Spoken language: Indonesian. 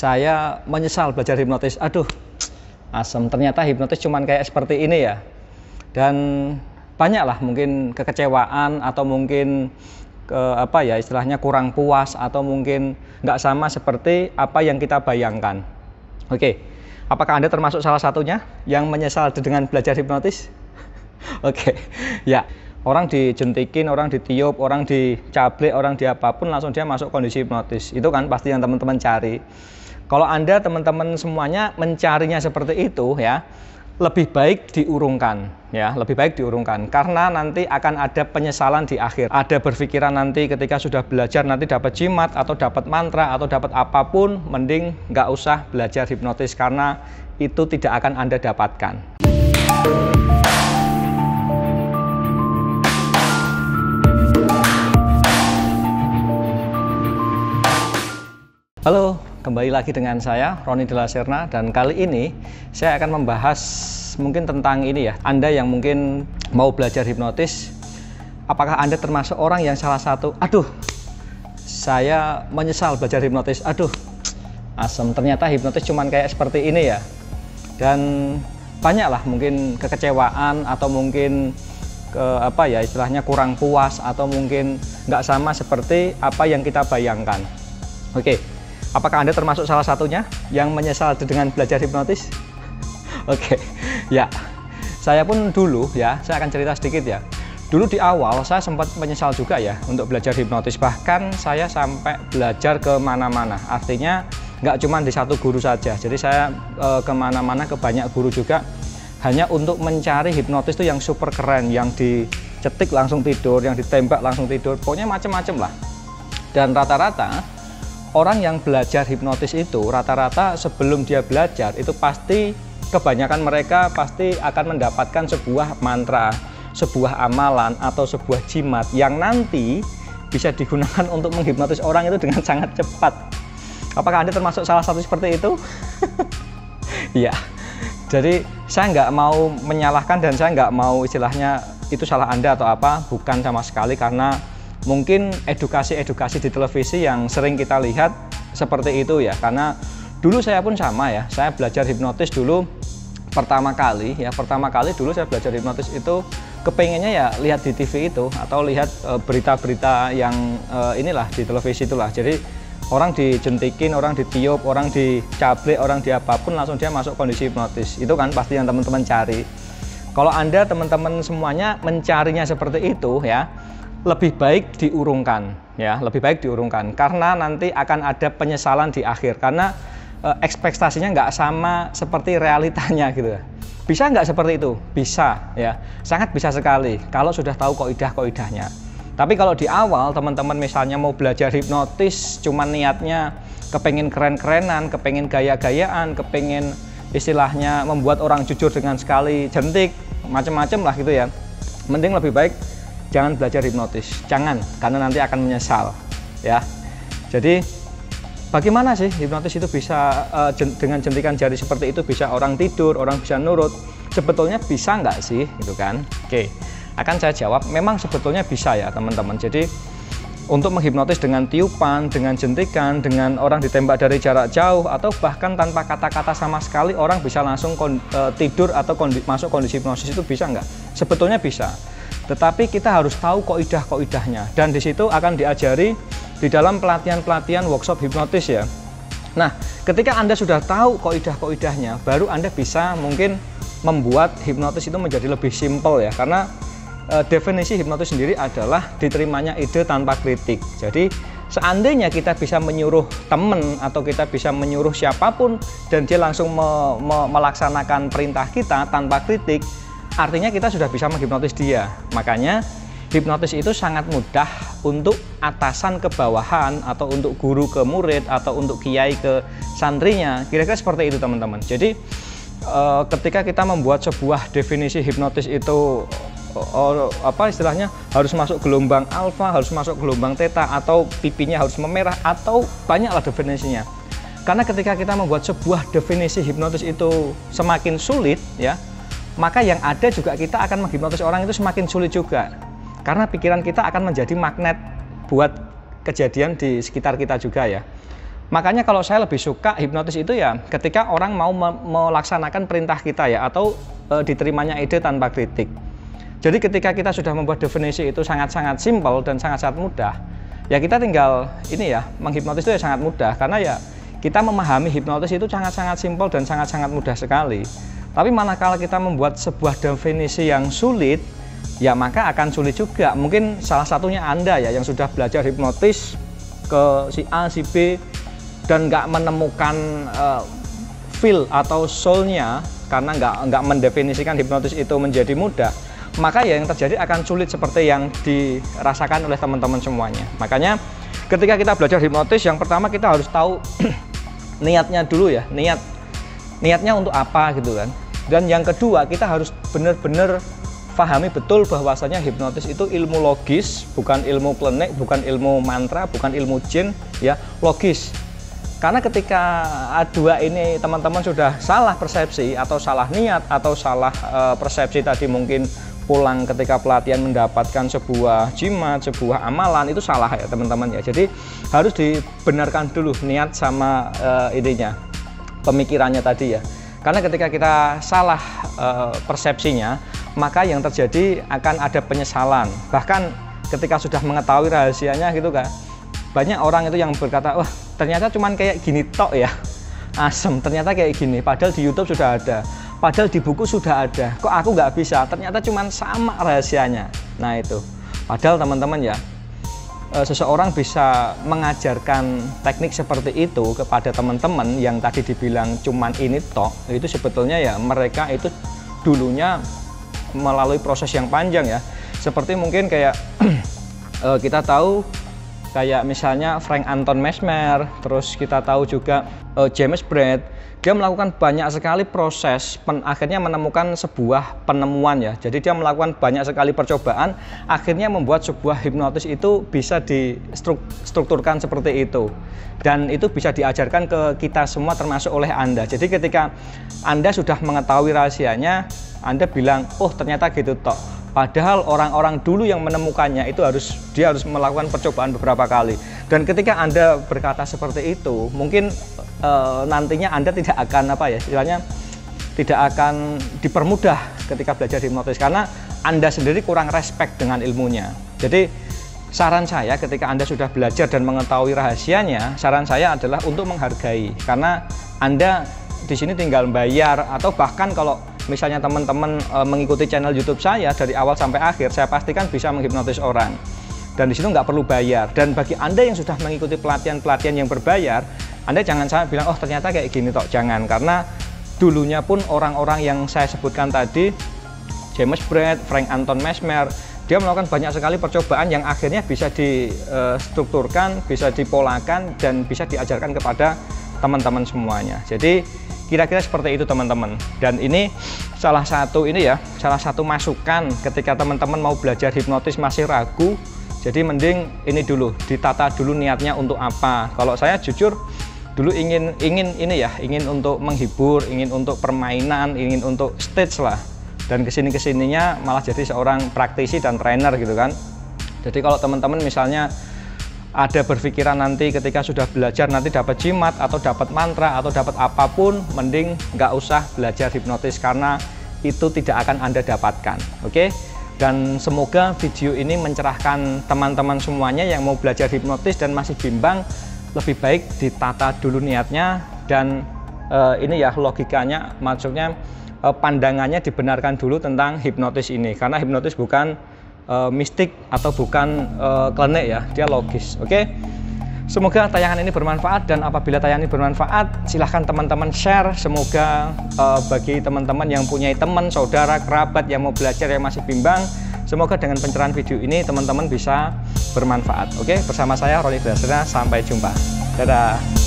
Saya menyesal belajar hipnotis. Aduh, asem. Ternyata hipnotis cuman kayak seperti ini ya. Dan banyaklah mungkin kekecewaan atau mungkin istilahnya kurang puas atau mungkin nggak sama seperti apa yang kita bayangkan. Oke, apakah Anda termasuk salah satunya yang menyesal dengan belajar hipnotis? Oke, ya. Orang dijentikin, orang ditiup, orang dicablek, orang diapapun langsung dia masuk kondisi hipnotis. Itu kan pasti yang teman-teman cari. Kalau Anda teman-teman semuanya mencarinya seperti itu ya, lebih baik diurungkan ya, lebih baik diurungkan karena nanti akan ada penyesalan di akhir. Ada berpikiran nanti ketika sudah belajar nanti dapat jimat atau dapat mantra atau dapat apapun, mending nggak usah belajar hipnotis karena itu tidak akan Anda dapatkan. Halo, kembali lagi dengan saya Roni De La Serna, dan kali ini saya akan membahas mungkin tentang ini ya. Anda yang mungkin mau belajar hipnotis, apakah Anda termasuk orang yang salah satu, aduh, saya menyesal belajar hipnotis, aduh, asem. Ternyata hipnotis cuman kayak seperti ini ya. Dan banyaklah mungkin kekecewaan atau mungkin istilahnya kurang puas atau mungkin nggak sama seperti apa yang kita bayangkan. Oke. Apakah Anda termasuk salah satunya yang menyesal dengan belajar hipnotis? Oke, ya. Saya pun dulu ya, saya akan cerita sedikit ya. Dulu di awal saya sempat menyesal juga ya untuk belajar hipnotis. Bahkan saya sampai belajar kemana-mana. Artinya nggak cuma di satu guru saja. Jadi saya kemana-mana ke banyak guru juga. Hanya untuk mencari hipnotis itu yang super keren. Yang dicetik langsung tidur, yang ditembak langsung tidur. Pokoknya macam-macam lah. Dan rata-rata orang yang belajar hipnotis itu rata-rata sebelum dia belajar itu pasti kebanyakan mereka pasti akan mendapatkan sebuah mantra, sebuah amalan atau sebuah jimat yang nanti bisa digunakan untuk menghipnotis orang itu dengan sangat cepat. Apakah Anda termasuk salah satu seperti itu? Iya. Jadi saya nggak mau menyalahkan dan saya nggak mau istilahnya itu salah Anda atau apa, bukan sama sekali, karena mungkin edukasi-edukasi di televisi yang sering kita lihat seperti itu ya. Karena dulu saya pun sama ya, saya belajar hipnotis dulu pertama kali dulu saya belajar hipnotis itu kepengennya ya lihat di TV itu atau lihat berita-berita yang inilah di televisi itulah. Jadi orang dijentikin, orang ditiup, orang dicablek, orang diapapun langsung dia masuk kondisi hipnotis. Itu kan pasti yang teman-teman cari. Kalau Anda teman-teman semuanya mencarinya seperti itu ya, lebih baik diurungkan ya, lebih baik diurungkan karena nanti akan ada penyesalan di akhir karena ekspektasinya nggak sama seperti realitanya gitu. Bisa nggak seperti itu? Bisa ya, sangat bisa sekali kalau sudah tahu kaidah-kaidahnya. Tapi kalau di awal teman-teman misalnya mau belajar hipnotis cuman niatnya kepengen keren-kerenan, kepengen gaya-gayaan, kepengen istilahnya membuat orang jujur dengan sekali jentik, macam-macam lah gitu ya, mending lebih baik jangan belajar hipnotis, jangan, karena nanti akan menyesal ya. Jadi bagaimana sih hipnotis itu bisa dengan jentikan jari seperti itu bisa orang tidur, orang bisa nurut? Sebetulnya bisa nggak sih gitu kan? Oke, akan saya jawab memang sebetulnya bisa ya teman-teman. Jadi untuk menghipnotis dengan tiupan, dengan jentikan, dengan orang ditembak dari jarak jauh atau bahkan tanpa kata-kata sama sekali orang bisa langsung tidur atau masuk kondisi hipnosis, itu bisa nggak? Sebetulnya bisa. Tetapi kita harus tahu kaidah-kaidahnya, dan di situ akan diajari di dalam pelatihan-pelatihan workshop hipnotis ya. Nah, ketika Anda sudah tahu kaidah-kaidahnya, baru Anda bisa mungkin membuat hipnotis itu menjadi lebih simpel ya. Karena definisi hipnotis sendiri adalah diterimanya ide tanpa kritik. Jadi seandainya kita bisa menyuruh teman atau kita bisa menyuruh siapapun dan dia langsung melaksanakan perintah kita tanpa kritik, artinya kita sudah bisa menghipnotis dia. Makanya hipnotis itu sangat mudah untuk atasan ke bawahan atau untuk guru ke murid atau untuk kiai ke santrinya. Kira-kira seperti itu teman-teman. Jadi ketika kita membuat sebuah definisi hipnotis itu istilahnya harus masuk gelombang alfa, harus masuk gelombang theta, atau pipinya harus memerah, atau banyaklah definisinya. Karena ketika kita membuat sebuah definisi hipnotis itu semakin sulit ya, maka yang ada juga kita akan menghipnotis orang itu semakin sulit juga. Karena pikiran kita akan menjadi magnet buat kejadian di sekitar kita juga ya. Makanya kalau saya lebih suka hipnotis itu ya ketika orang mau melaksanakan perintah kita ya, atau diterimanya ide tanpa kritik. Jadi ketika kita sudah membuat definisi itu sangat-sangat simpel dan sangat-sangat mudah, ya kita tinggal ini ya, menghipnotis itu ya sangat mudah, karena ya kita memahami hipnotis itu sangat-sangat simpel dan sangat-sangat mudah sekali. Tapi manakala kita membuat sebuah definisi yang sulit, ya maka akan sulit juga. Mungkin salah satunya Anda ya yang sudah belajar hipnotis ke si A, si B, dan nggak menemukan feel atau soul-nya karena nggak mendefinisikan hipnotis itu menjadi mudah, maka ya yang terjadi akan sulit seperti yang dirasakan oleh teman-teman semuanya. Makanya ketika kita belajar hipnotis, yang pertama kita harus tahu niatnya dulu ya, niatnya untuk apa gitu kan. Dan yang kedua, kita harus benar-benar pahami betul bahwasanya hipnotis itu ilmu logis, bukan ilmu klinik, bukan ilmu mantra, bukan ilmu jin, ya logis. Karena ketika dua ini teman-teman sudah salah persepsi atau salah niat atau salah persepsi tadi, mungkin pulang ketika pelatihan mendapatkan sebuah jimat, sebuah amalan, itu salah ya teman-teman ya. Jadi harus dibenarkan dulu niat sama idenya, pemikirannya tadi ya. Karena ketika kita salah persepsinya, maka yang terjadi akan ada penyesalan. Bahkan ketika sudah mengetahui rahasianya gitu kan, banyak orang itu yang berkata, wah ternyata cuman kayak gini tok ya, asem, ternyata kayak gini, padahal di YouTube sudah ada, padahal di buku sudah ada, kok aku nggak bisa, ternyata cuman sama rahasianya. Nah itu, padahal teman-teman ya, seseorang bisa mengajarkan teknik seperti itu kepada teman-teman yang tadi dibilang cuman ini tok, itu sebetulnya ya mereka itu dulunya melalui proses yang panjang ya. Seperti mungkin kayak kita tahu kayak misalnya Frank Anton Mesmer, terus kita tahu juga James Braid, dia melakukan banyak sekali proses, akhirnya menemukan sebuah penemuan ya. Jadi dia melakukan banyak sekali percobaan, akhirnya membuat sebuah hipnotis itu bisa distrukturkan seperti itu. Dan itu bisa diajarkan ke kita semua termasuk oleh Anda. Jadi ketika Anda sudah mengetahui rahasianya, Anda bilang, oh ternyata gitu tok. Padahal orang-orang dulu yang menemukannya itu dia harus melakukan percobaan beberapa kali. Dan ketika Anda berkata seperti itu, mungkin nantinya Anda tidak akan istilahnya tidak akan dipermudah ketika belajar hipnotis, karena Anda sendiri kurang respect dengan ilmunya. Jadi saran saya ketika Anda sudah belajar dan mengetahui rahasianya, saran saya adalah untuk menghargai, karena Anda di sini tinggal bayar, atau bahkan kalau misalnya teman-teman mengikuti channel YouTube saya dari awal sampai akhir, saya pastikan bisa menghipnotis orang. Dan di situ nggak perlu bayar. Dan bagi Anda yang sudah mengikuti pelatihan-pelatihan yang berbayar, Anda jangan sampai bilang, oh ternyata kayak gini tok. Jangan, karena dulunya pun orang-orang yang saya sebutkan tadi, James Braid, Frank Anton Mesmer, dia melakukan banyak sekali percobaan yang akhirnya bisa distrukturkan, bisa dipolakan, dan bisa diajarkan kepada teman-teman semuanya. Jadi kira-kira seperti itu teman-teman. Dan ini salah satu masukan ketika teman-teman mau belajar hipnotis masih ragu. Jadi mending ini dulu, ditata dulu niatnya untuk apa. Kalau saya jujur dulu ingin untuk menghibur, ingin untuk permainan, ingin untuk stage lah. Dan kesininya malah jadi seorang praktisi dan trainer gitu kan. Jadi kalau teman-teman misalnya ada berpikiran nanti ketika sudah belajar nanti dapat jimat atau dapat mantra atau dapat apapun, mending nggak usah belajar hipnotis karena itu tidak akan Anda dapatkan. Oke? Dan semoga video ini mencerahkan teman-teman semuanya yang mau belajar hipnotis dan masih bimbang. Lebih baik ditata dulu niatnya, dan ini ya logikanya, maksudnya pandangannya dibenarkan dulu tentang hipnotis ini, karena hipnotis bukan mistik atau bukan klinik ya, dia logis. Oke? Semoga tayangan ini bermanfaat, dan apabila tayangan ini bermanfaat, silahkan teman-teman share. Semoga bagi teman-teman yang punya teman, saudara, kerabat yang mau belajar yang masih bimbang, semoga dengan pencerahan video ini teman-teman bisa bermanfaat. Oke? Bersama saya Roni Dalasirna, sampai jumpa. Dadah.